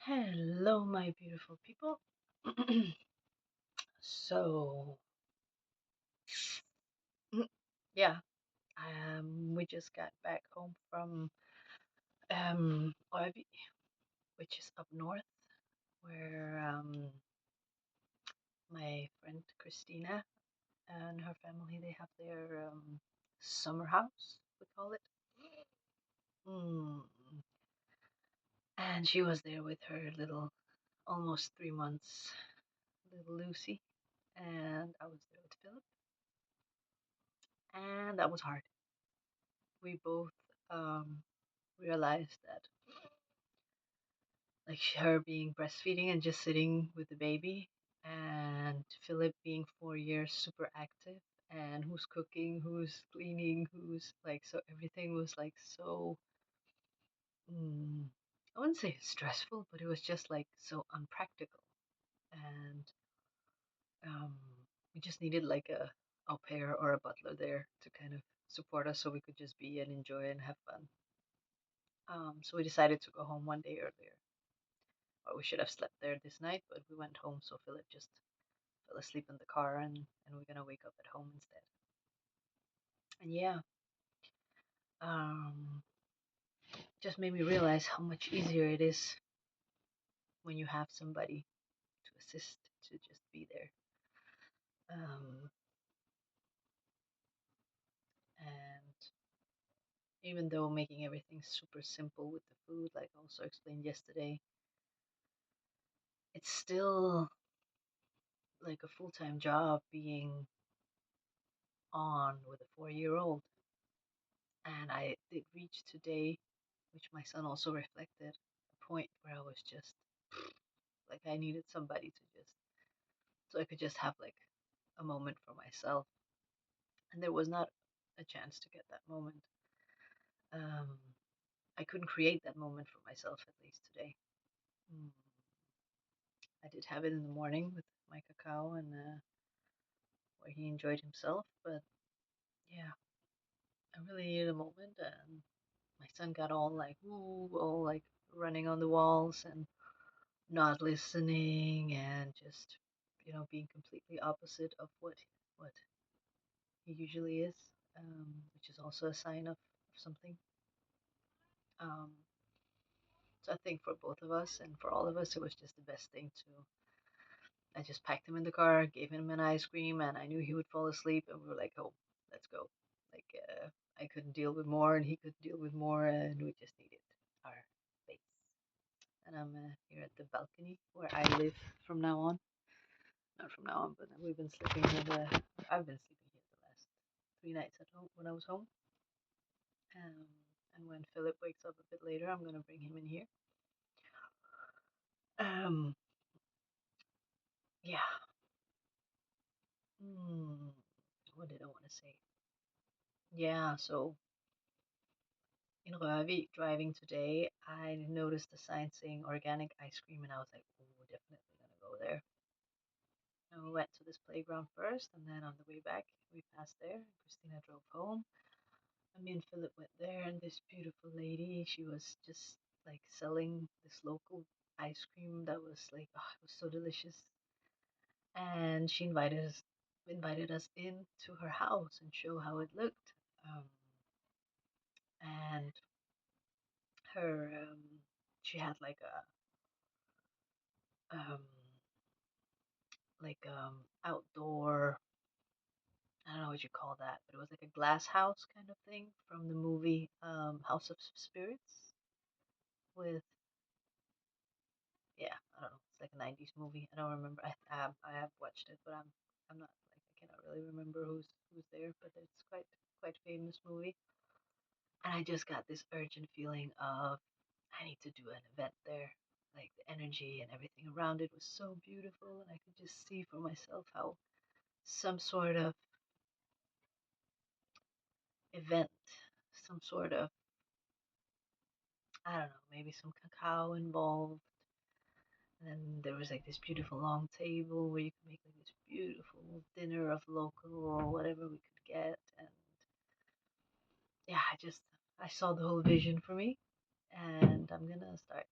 Hello, my beautiful people. so, yeah, we just got back home from Oivi, which is up north, where my friend Christina and her family they have their summer house, we call it. Mm. And she was there with her little, almost 3 months, little Lucy, and I was there with Philip, and that was hard. We both um, realized that like her being breastfeeding and just sitting with the baby, and Philip being 4 years super active, and who's cooking, who's cleaning, who's like, so everything was like so, mm, I wouldn't say stressful, but it was just like so unpractical. And um, we just needed like a au pair or a butler there to kind of support us so we could just be and enjoy and have fun. So we decided to go home one day earlier. Or we should have slept there this night, but we went home, so Philip just fell asleep in the car, and we're gonna wake up at home instead. And yeah, um, just made me realize how much easier it is when you have somebody to assist, to just be there. Um, and even though making everything super simple with the food, like I also explained yesterday, it's still like a full-time job being on with a 4-year-old. And I did reach today, which my son also reflected, a point where I was just like I needed somebody to just so I could just have like a moment for myself. And there was not a chance to get that moment. Um, I couldn't create that moment for myself at least today. Mm. I did have it in the morning with my cacao and where he enjoyed himself, but yeah, I really needed a moment. And my son got all like ooh, all like running on the walls and not listening and just being completely opposite of what he usually is, which is also a sign of something. Um, so I think for both of us and for all of us, it was just the best thing to. I just packed him in the car, gave him an ice cream, and I knew he would fall asleep, and we were like, "Oh, let's go!" Like I couldn't deal with more, and he could deal with more, and we just needed our space. And I'm here at the balcony where I live from now on. Not from now on, but we've been sleeping here. I've been sleeping here the last 3 nights at home when I was home. Um, and when Philip wakes up a bit later, I'm gonna bring him in here. Um, yeah. Hmm. What did I want to say? Yeah. So in Røvik, driving today, I noticed a sign saying organic ice cream, and I was like, "Oh, definitely gonna go there." And we went to this playground first, and then on the way back, we passed there. Christina drove home. And me and Philip went there, and this beautiful lady, she was just like selling this local ice cream that was like, oh, it was so delicious. And she invited us into her house and show how it looked. Um, and her she had um outdoor, I don't know what you call that, but it was like a glass house kind of thing from the movie House of Spirits with, yeah, I don't know. It's like a '90s movie. I don't remember. I have watched it, but I'm not like I cannot really remember who's there. But it's quite famous movie. And I just got this urgent feeling of I need to do an event there. Like the energy and everything around it was so beautiful, and I could just see for myself how some sort of event, some sort of, I don't know, maybe some cacao involved. And then there was like this beautiful long table where you could make like this beautiful dinner of local or whatever we could get. And yeah, I saw the whole vision for me, and I'm gonna start.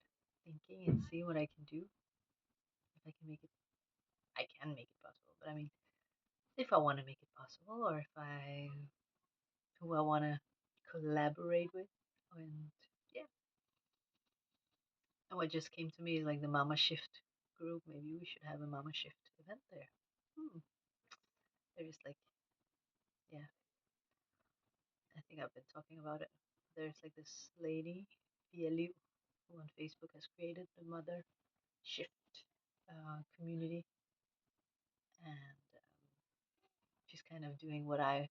thinking and see what I can do. If I can make it, I can make it possible. But I mean, if I want to make it possible, or if I who I want to collaborate with, and yeah. And what just came to me is like the Mama Shift group. Maybe we should have a Mama Shift event there. Hmm. There's like, yeah, I think I've been talking about it. There's like this lady, Pia Liu, who on Facebook has created the Mother Shift community, and she's kind of doing what I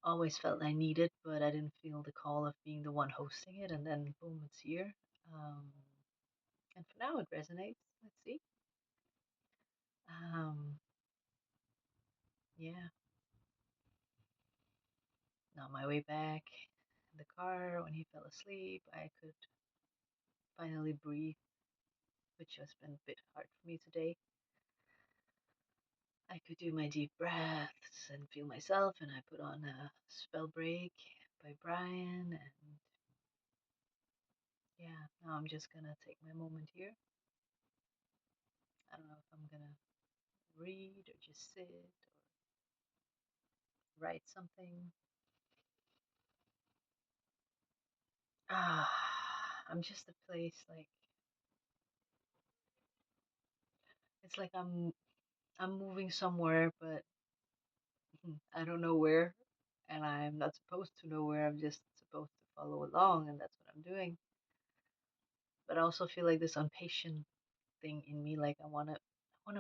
always felt I needed, but I didn't feel the call of being the one hosting it. And then boom, it's here. Um, and for now, it resonates. Let's see. Um, yeah, on my way back in the car when he fell asleep, I could finally breathe, which has been a bit hard for me today. I could do my deep breaths and feel myself, and I put on a spell break by Brian, and yeah, now I'm just gonna take my moment here. I don't know if I'm gonna read or just sit or write something. Ah, I'm just a place like it's like I'm moving somewhere, but I don't know where, and I'm not supposed to know where. I'm just supposed to follow along, and that's what I'm doing. But I also feel like this impatient thing in me, like I wanna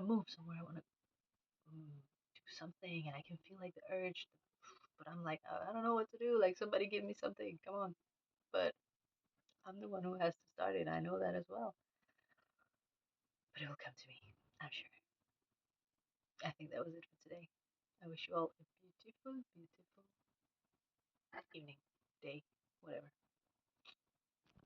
move somewhere. I wanna do something, and I can feel like the urge, but I'm like I don't know what to do. Like somebody give me something, come on. But I'm the one who has to start it. I know that as well. But it will come to me, I'm sure. I think that was it for today. I wish you all a beautiful, beautiful evening, day, whatever.